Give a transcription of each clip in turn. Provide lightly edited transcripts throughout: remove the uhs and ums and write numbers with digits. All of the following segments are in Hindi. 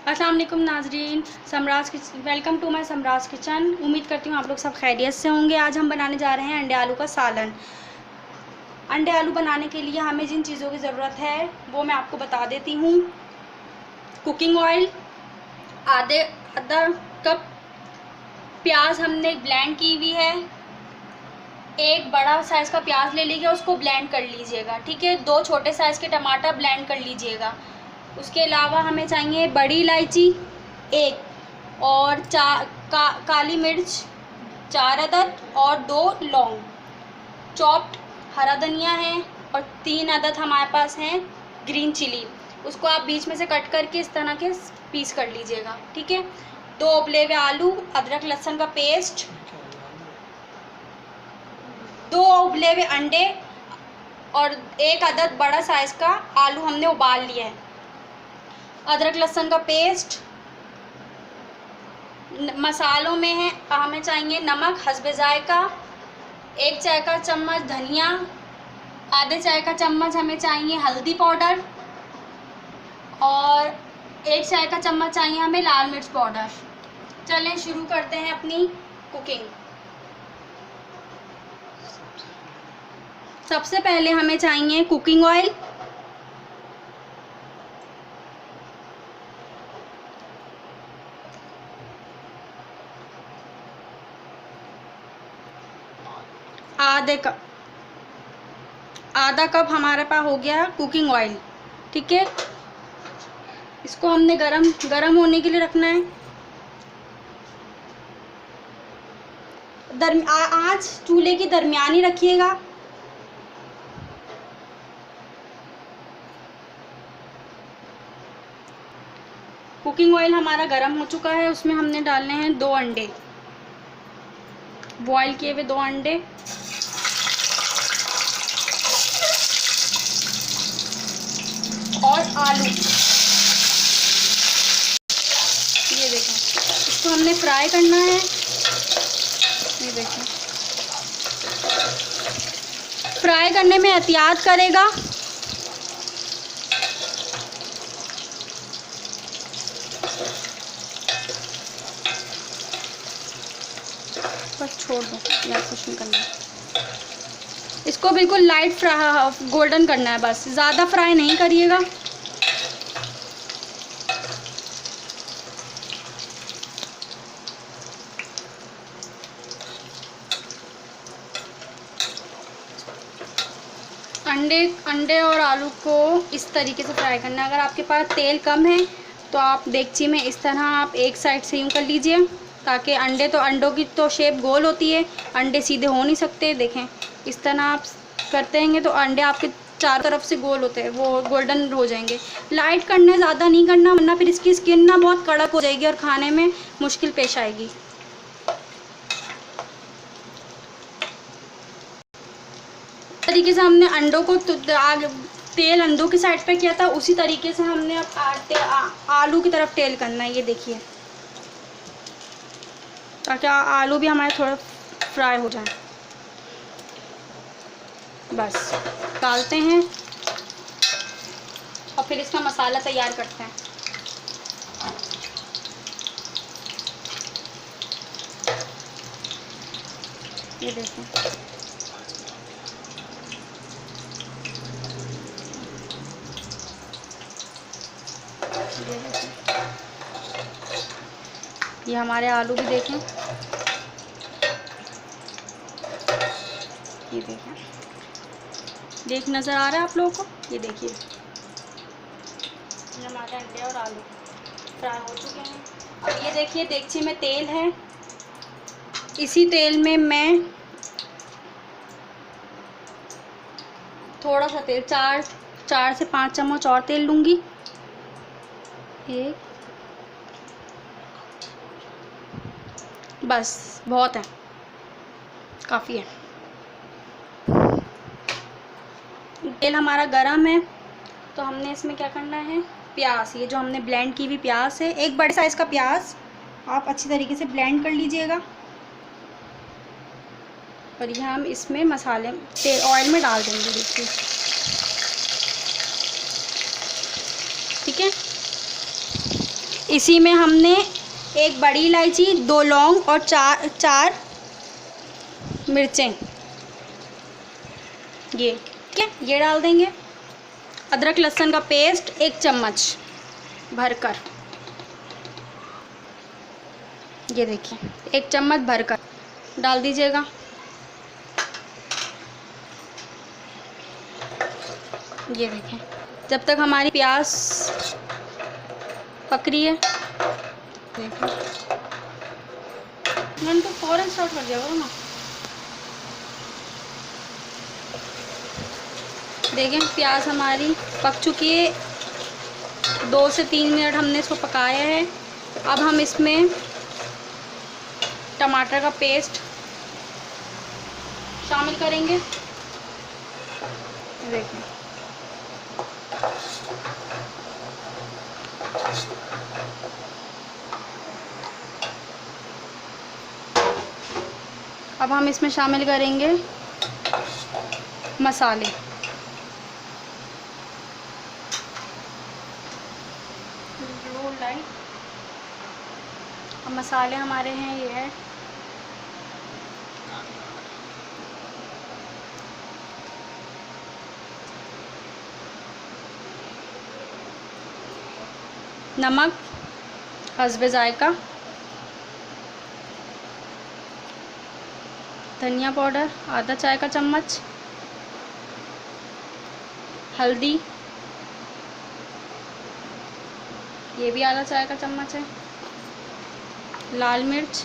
अस्सलाम वालेकुम नाजरीन, welcome to my Samraj kitchen. उम्मीद करती हूँ आप लोग सब खैरियत से होंगे। आज हम बनाने जा रहे हैं अंडे आलू का सालन। अंडे आलू बनाने के लिए हमें जिन चीज़ों की ज़रूरत है वो मैं आपको बता देती हूँ। कुकिंग ऑयल, आधा कप प्याज हमने ब्लेंड की हुई है। एक बड़ा साइज़ का प्याज ले लीजिएगा, उसको ब्लेंड कर लीजिएगा, ठीक है। 2 छोटे साइज़ के टमाटर ब्लेंड कर लीजिएगा। उसके अलावा हमें चाहिए बड़ी इलायची 1 और काली मिर्च 4 अदद और 2 लौंग। चॉप्ड हरा धनिया है और 3 अदद हमारे पास हैं ग्रीन चिली। उसको आप बीच में से कट करके इस तरह के पीस कर लीजिएगा, ठीक है। 2 उबले हुए आलू, अदरक लहसुन का पेस्ट, 2 उबले हुए अंडे और 1 अदद बड़ा साइज़ का आलू हमने उबाल लिया है। अदरक लहसुन का पेस्ट। मसालों में है हमें चाहिए नमक हस्बे जायका, 1 चाय का चम्मच धनिया, आधे चाय का चम्मच हमें चाहिए हल्दी पाउडर और 1 चाय का चम्मच चाहिए हमें लाल मिर्च पाउडर। चलें शुरू करते हैं अपनी कुकिंग। सबसे पहले हमें चाहिए कुकिंग ऑयल। आधा कप हमारे पास हो गया कुकिंग ऑयल, ठीक है। इसको हमने गरम होने के लिए रखना है। आँच चूल्हे की दरमियानी रखिएगा। कुकिंग ऑयल हमारा गरम हो चुका है, उसमें हमने डालने हैं 2 अंडे, बॉईल किए हुए 2 अंडे। और आलू, ये देखें, इसको हमने फ्राई करना है। ये देखें, फ्राई करने में एहतियात करेगा। बस छोड़ दो यार, कुछ नहीं करना। इसको बिल्कुल लाइट गोल्डन करना है, बस ज़्यादा फ्राई नहीं करिएगा। अंडे और आलू को इस तरीके से फ्राई करना है। अगर आपके पास तेल कम है तो आप देगची में इस तरह आप एक साइड से यूँ कर लीजिए, ताकि अंडों की तो शेप गोल होती है, अंडे सीधे हो नहीं सकते। देखें, इस तरह आप करते हैं तो अंडे आपके चारों तरफ से गोल होते हैं, वो गोल्डन हो जाएंगे। लाइट करना है, ज़्यादा नहीं करना, वरना फिर इसकी स्किन ना बहुत कड़क हो जाएगी और खाने में मुश्किल पेश आएगी। तरीके से हमने अंडों को तेल अंडों की साइड पे किया था, उसी तरीके से हमने अब आलू की तरफ तेल करना है। ये देखिए, ताकि आलू भी हमारे थोड़ा फ्राई हो जाए। बस डालते हैं और फिर इसका मसाला तैयार करते हैं। ये देखें, ये हमारे आलू भी देखें, ये देखें, नज़र आ रहा है आप लोगों को। ये देखिए, हमारे अंडे और आलू फ्राई हो चुके हैं। अब ये देखिए, देगची में तेल है। इसी तेल में मैं थोड़ा सा तेल, 4 से 5 चम्मच और तेल लूँगी। एक, बस बहुत है, काफ़ी है। तेल हमारा गरम है तो हमने इसमें क्या करना है, प्याज, ये जो हमने ब्लेंड की हुई प्याज है, एक बड़े साइज़ का प्याज आप अच्छी तरीके से ब्लेंड कर लीजिएगा। और ये हम इसमें मसाले ऑयल में डाल देंगे, देखिए, ठीक है। इसी में हमने एक बड़ी इलायची, 2 लौंग और चार मिर्चें, ये ठीक है, ये डाल देंगे। अदरक लहसुन का पेस्ट 1 चम्मच भरकर, ये देखिए 1 चम्मच भरकर डाल दीजिएगा। ये देखें, जब तक हमारी प्याज पक रही है, देखिए मैंने तो फ़ौरन स्टार्ट कर दिया करो ना। देखें प्याज हमारी पक चुकी है, 2 से 3 मिनट हमने इसको पकाया है। अब हम इसमें टमाटर का पेस्ट शामिल करेंगे। देखिए अब हम इसमें शामिल करेंगे मसाले। अब मसाले हमारे हैं, ये है नमक हस्बे जायका, धनिया पाउडर आधा चाय का चम्मच, हल्दी ये भी आधा चाय का चम्मच है, लाल मिर्च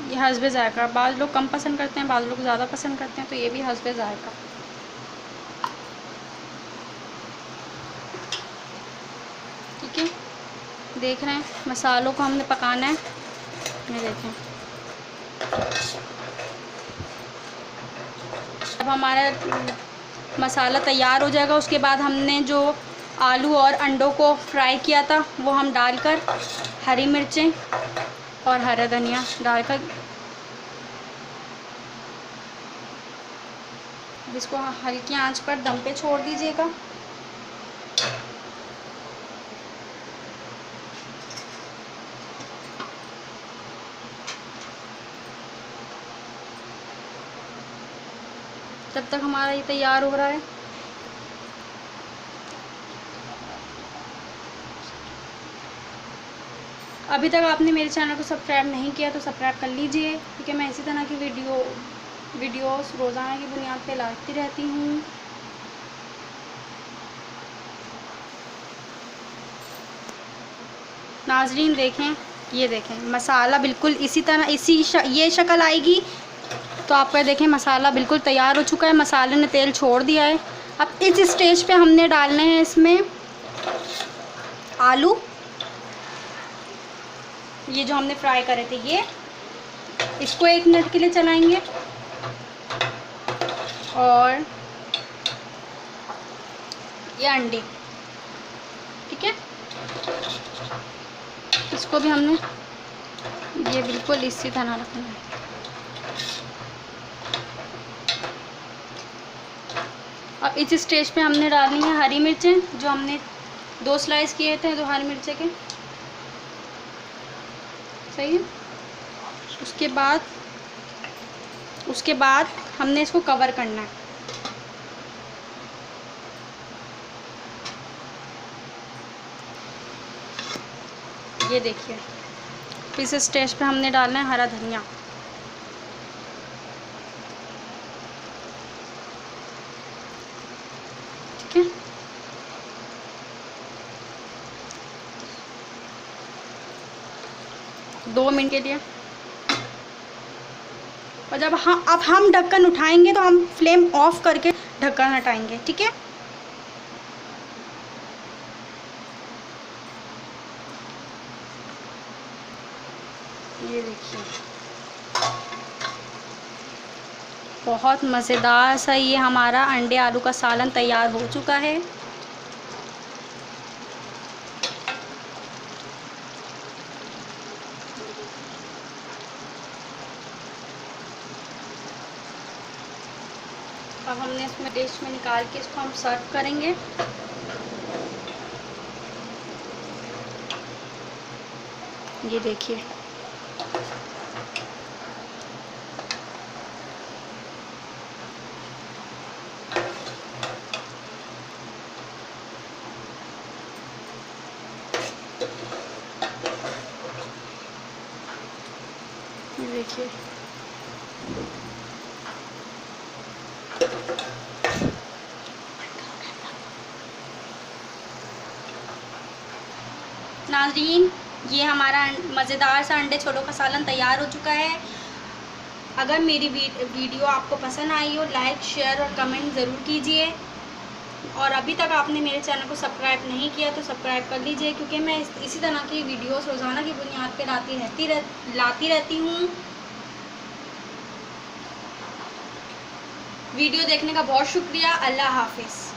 ये हस्बे जायका। बाज़ लोग कम पसंद करते हैं, बाज़ लोग ज़्यादा पसंद करते हैं, तो ये भी हस्बे जायका। ठीक है, देख रहे हैं मसालों को हमने पकाना है। ये देखें अब हमारा मसाला तैयार हो जाएगा। उसके बाद हमने जो आलू और अंडों को फ्राई किया था वो हम डालकर, हरी मिर्चें और हरा धनिया डालकर इसको हल्की आंच पर दम पे छोड़ दीजिएगा। जब तक हमारा ये तैयार हो रहा है, अभी तक आपने मेरे चैनल को सब्सक्राइब नहीं किया तो सब्सक्राइब कर लीजिए, क्योंकि मैं इसी तरह की वीडियोस रोज़ाना की बुनियाद पे लाती रहती हूँ। नाजरीन देखें, ये देखें मसाला बिल्कुल इसी तरह ये शक्ल आएगी तो आपका देखें मसाला बिल्कुल तैयार हो चुका है। मसाले ने तेल छोड़ दिया है। अब इस स्टेज पे हमने डालने हैं इसमें आलू, ये जो हमने फ्राई करे थे, ये इसको 1 मिनट के लिए चलाएंगे। और ये अंडे, ठीक है, इसको भी हमने ये बिल्कुल इसी तरह रखना है। अब इस स्टेज पे हमने डालनी है हरी मिर्चें, जो हमने 2 स्लाइस किए थे, 2 हरी मिर्चें के, सही है। उसके बाद हमने इसको कवर करना है। ये देखिए इस स्टेज पे हमने डालना है हरा धनिया। ठीक है, दो मिनट के लिए। और जब अब हम ढक्कन उठाएंगे तो हम फ्लेम ऑफ करके ढक्कन हटाएंगे। ठीक है, ये देखिए बहुत मज़ेदार सा ये हमारा अंडे आलू का सालन तैयार हो चुका है। अब हमने इसमें डिश में निकाल के इसको हम सर्व करेंगे। ये देखिए, देखिए नाज़रीन, ये हमारा मज़ेदार सा अंडे छोलों का सालन तैयार हो चुका है। अगर मेरी वीडियो आपको पसंद आई हो, लाइक शेयर और कमेंट ज़रूर कीजिए। और अभी तक आपने मेरे चैनल को सब्सक्राइब नहीं किया तो सब्सक्राइब कर लीजिए, क्योंकि मैं इसी तरह की वीडियोस रोज़ाना की बुनियाद पे लाती रहती हूँ। वीडियो देखने का बहुत शुक्रिया। अल्लाह हाफिज़।